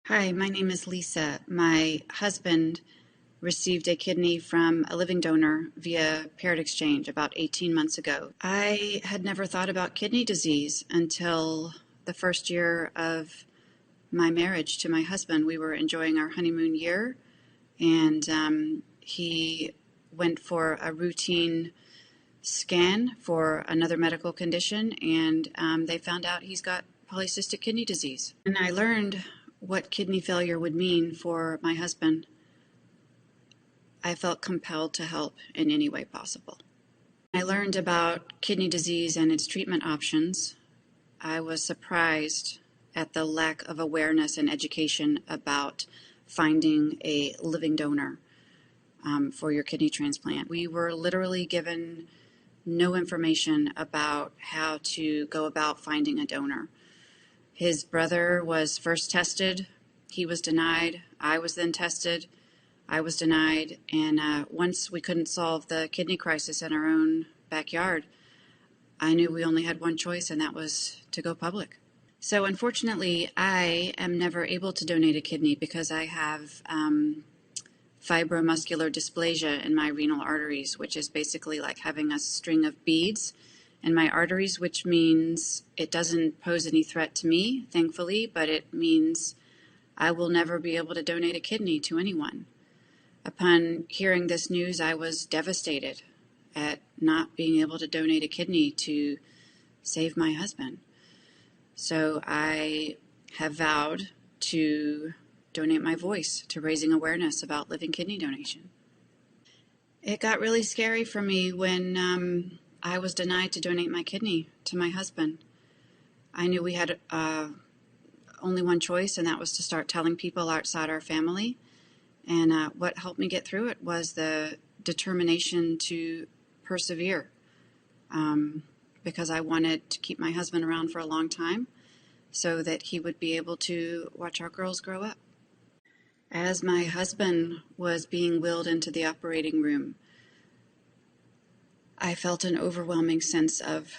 Hi, my name is Lisa. My husband received a kidney from a living donor via paired exchange about 18 months ago. I had never thought about kidney disease until the first year of my marriage to my husband. We were enjoying our honeymoon year, and he went for a routine scan for another medical condition, and they found out he's got polycystic kidney disease. And I learned what kidney failure would mean for my husband. I felt compelled to help in any way possible. I learned about kidney disease and its treatment options. I was surprised at the lack of awareness and education about finding a living donor for your kidney transplant. We were literally given no information about how to go about finding a donor. His brother was first tested. He was denied. I was then tested. I was denied. And once we couldn't solve the kidney crisis in our own backyard, I knew we only had one choice, and that was to go public. So unfortunately, I am never able to donate a kidney because I have fibromuscular dysplasia in my renal arteries, which is basically like having a string of beads in my arteries, which means it doesn't pose any threat to me, thankfully, but it means I will never be able to donate a kidney to anyone. Upon hearing this news, I was devastated at not being able to donate a kidney to save my husband. So I have vowed to donate my voice to raising awareness about living kidney donation. It got really scary for me when I was denied to donate my kidney to my husband. I knew we had only one choice, and that was to start telling people outside our family. And what helped me get through it was the determination to persevere, because I wanted to keep my husband around for a long time so that he would be able to watch our girls grow up. As my husband was being wheeled into the operating room, I felt an overwhelming sense of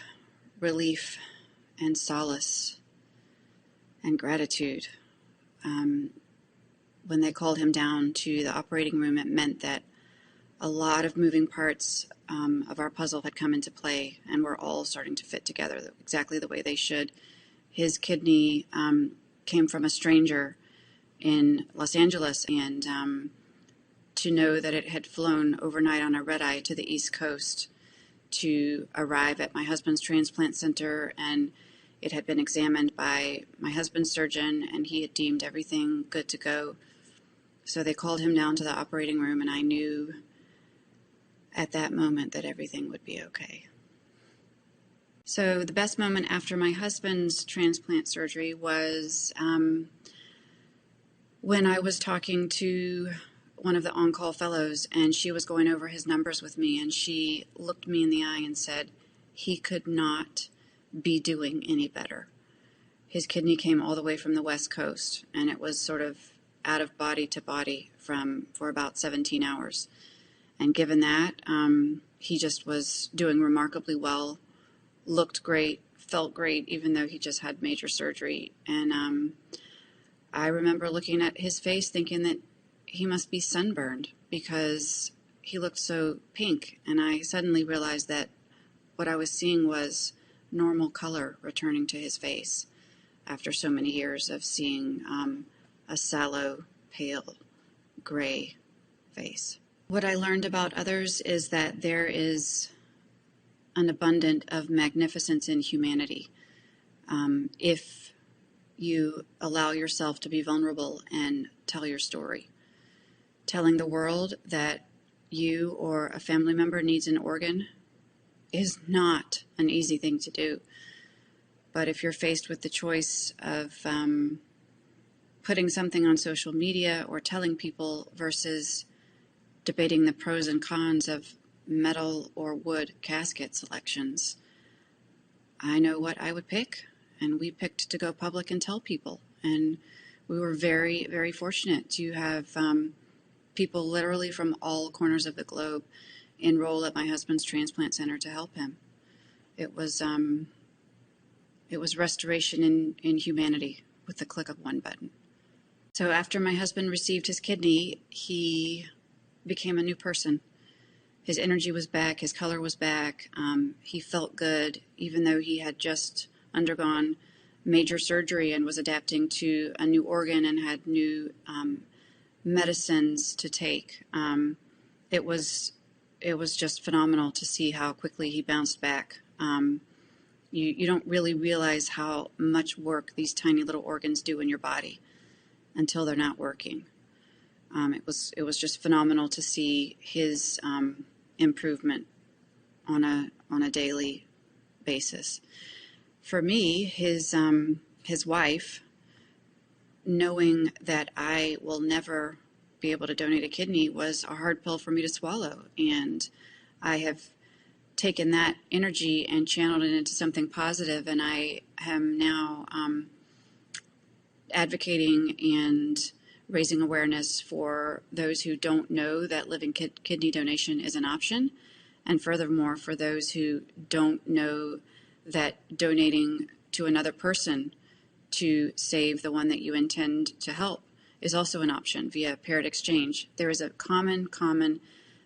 relief and solace and gratitude. When they called him down to the operating room, it meant that a lot of moving parts of our puzzle had come into play and were all starting to fit together exactly the way they should. His kidney came from a stranger in Los Angeles, and to know that it had flown overnight on a red eye to the East Coast to arrive at my husband's transplant center, and it had been examined by my husband's surgeon, and he had deemed everything good to go. So they called him down to the operating room, and I knew at that moment that everything would be okay. So the best moment after my husband's transplant surgery was when I was talking to one of the on-call fellows, and she was going over his numbers with me, and she looked me in the eye and said, he could not be doing any better. His kidney came all the way from the West Coast, and it was sort of out of body to body for about 17 hours. And given that, he just was doing remarkably well, looked great, felt great, even though he just had major surgery. And I remember looking at his face thinking that he must be sunburned because he looked so pink. And I suddenly realized that what I was seeing was normal color returning to his face after so many years of seeing a sallow, pale, gray face. What I learned about others is that there is an abundance of magnificence in humanity if you allow yourself to be vulnerable and tell your story. Telling the world that you or a family member needs an organ is not an easy thing to do. But if you're faced with the choice of putting something on social media or telling people versus debating the pros and cons of metal or wood casket selections, I know what I would pick, and we picked to go public and tell people. And we were very, very fortunate to have people literally from all corners of the globe enroll at my husband's transplant center to help him. It was restoration in humanity with the click of one button. So after my husband received his kidney, he became a new person. His energy was back, his color was back. He felt good, even though he had just undergone major surgery and was adapting to a new organ and had new medicines to take. It was just phenomenal to see how quickly he bounced back. You don't really realize how much work these tiny little organs do in your body until they're not working. It was just phenomenal to see his improvement on a daily basis. For me, his wife, knowing that I will never be able to donate a kidney, was a hard pill for me to swallow, and I have taken that energy and channeled it into something positive, and I am now advocating and raising awareness for those who don't know that living kidney donation is an option, and furthermore, for those who don't know that donating to another person to save the one that you intend to help is also an option via paired exchange. There is a common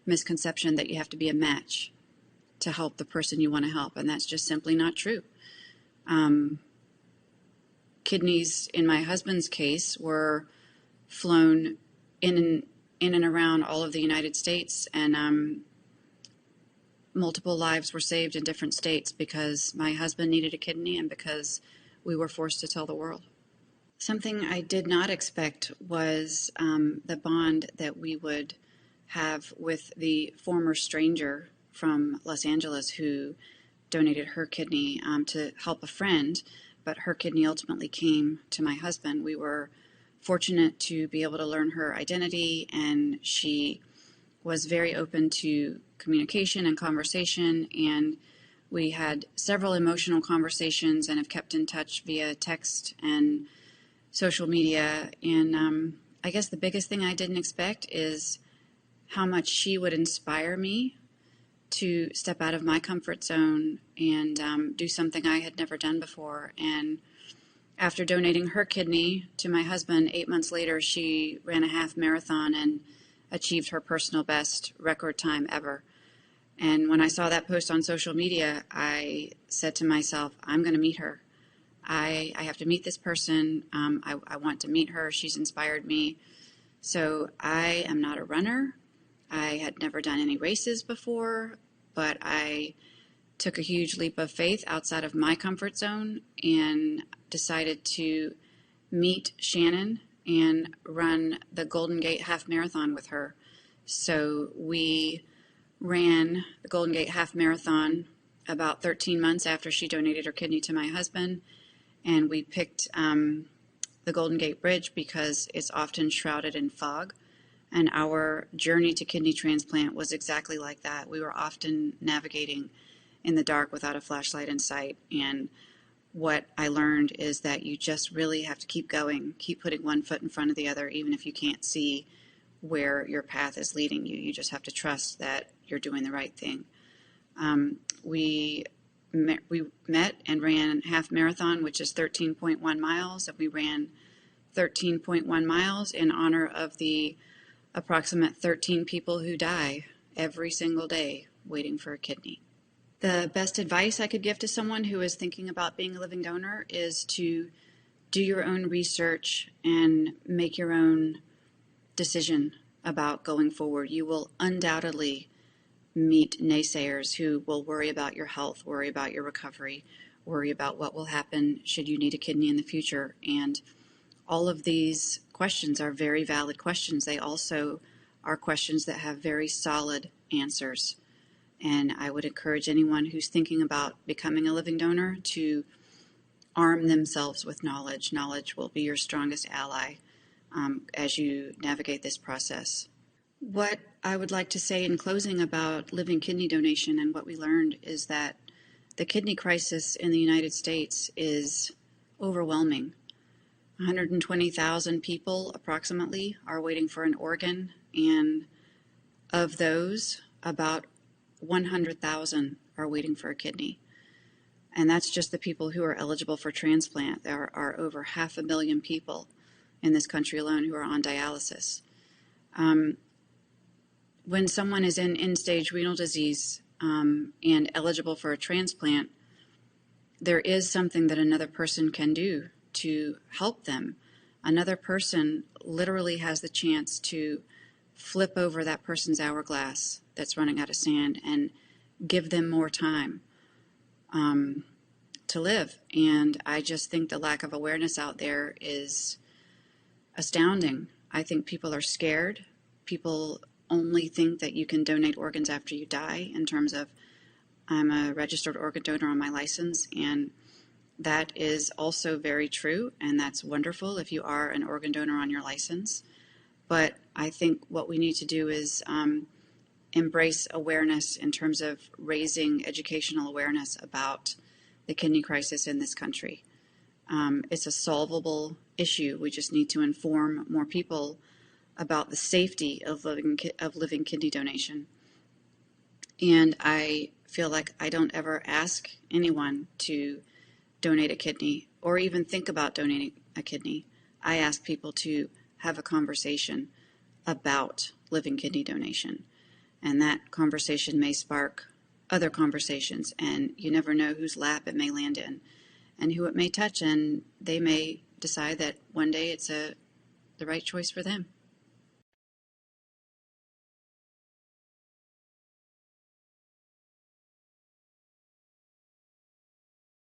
misconception that you have to be a match to help the person you want to help, and that's just simply not true. Kidneys, in my husband's case, were flown in and around all of the United States, and multiple lives were saved in different states because my husband needed a kidney and because we were forced to tell the world. Something I did not expect was the bond that we would have with the former stranger from Los Angeles who donated her kidney to help a friend, but her kidney ultimately came to my husband. We were fortunate to be able to learn her identity, and she was very open to communication and conversation, and we had several emotional conversations and have kept in touch via text and social media. And I guess the biggest thing I didn't expect is how much she would inspire me to step out of my comfort zone and do something I had never done before. And after donating her kidney to my husband, 8 months later, she ran a half marathon and achieved her personal best record time ever. And when I saw that post on social media, I said to myself, I'm going to meet her. I have to meet this person. I want to meet her. She's inspired me. So I am not a runner. I had never done any races before, but I took a huge leap of faith outside of my comfort zone and decided to meet Shannon and run the Golden Gate Half Marathon with her. So we ran the Golden Gate Half Marathon about 13 months after she donated her kidney to my husband, and we picked the Golden Gate Bridge because it's often shrouded in fog, and our journey to kidney transplant was exactly like that. We were often navigating in the dark without a flashlight in sight, and what I learned is that you just really have to keep going, keep putting one foot in front of the other, even if you can't see where your path is leading you. You just have to trust that you're doing the right thing. We met and ran half marathon, which is 13.1 miles, and we ran 13.1 miles in honor of the approximate 13 people who die every single day waiting for a kidney. The best advice I could give to someone who is thinking about being a living donor is to do your own research and make your own decision about going forward. You will undoubtedly meet naysayers who will worry about your health, worry about your recovery, worry about what will happen should you need a kidney in the future. And all of these questions are very valid questions. They also are questions that have very solid answers. And I would encourage anyone who's thinking about becoming a living donor to arm themselves with knowledge. Knowledge will be your strongest ally as you navigate this process. What I would like to say in closing about living kidney donation and what we learned is that the kidney crisis in the United States is overwhelming. 120,000 people approximately are waiting for an organ, and of those, about 100,000 are waiting for a kidney. And that's just the people who are eligible for transplant. There are over 500,000 people in this country alone who are on dialysis. Um, when someone is in end-stage renal disease and eligible for a transplant, there is something that another person can do to help them. Another person literally has the chance to flip over that person's hourglass that's running out of sand and give them more time to live. And I just think the lack of awareness out there is astounding. I think people are scared. People only think that you can donate organs after you die, in terms of, I'm a registered organ donor on my license, and that is also very true, and that's wonderful if you are an organ donor on your license. But I think what we need to do is embrace awareness in terms of raising educational awareness about the kidney crisis in this country. It's a solvable issue. We just need to inform more people about the safety of living kidney donation. And I feel like I don't ever ask anyone to donate a kidney or even think about donating a kidney. I ask people to have a conversation about living kidney donation. And that conversation may spark other conversations, and you never know whose lap it may land in and who it may touch, and they may decide that one day it's the right choice for them.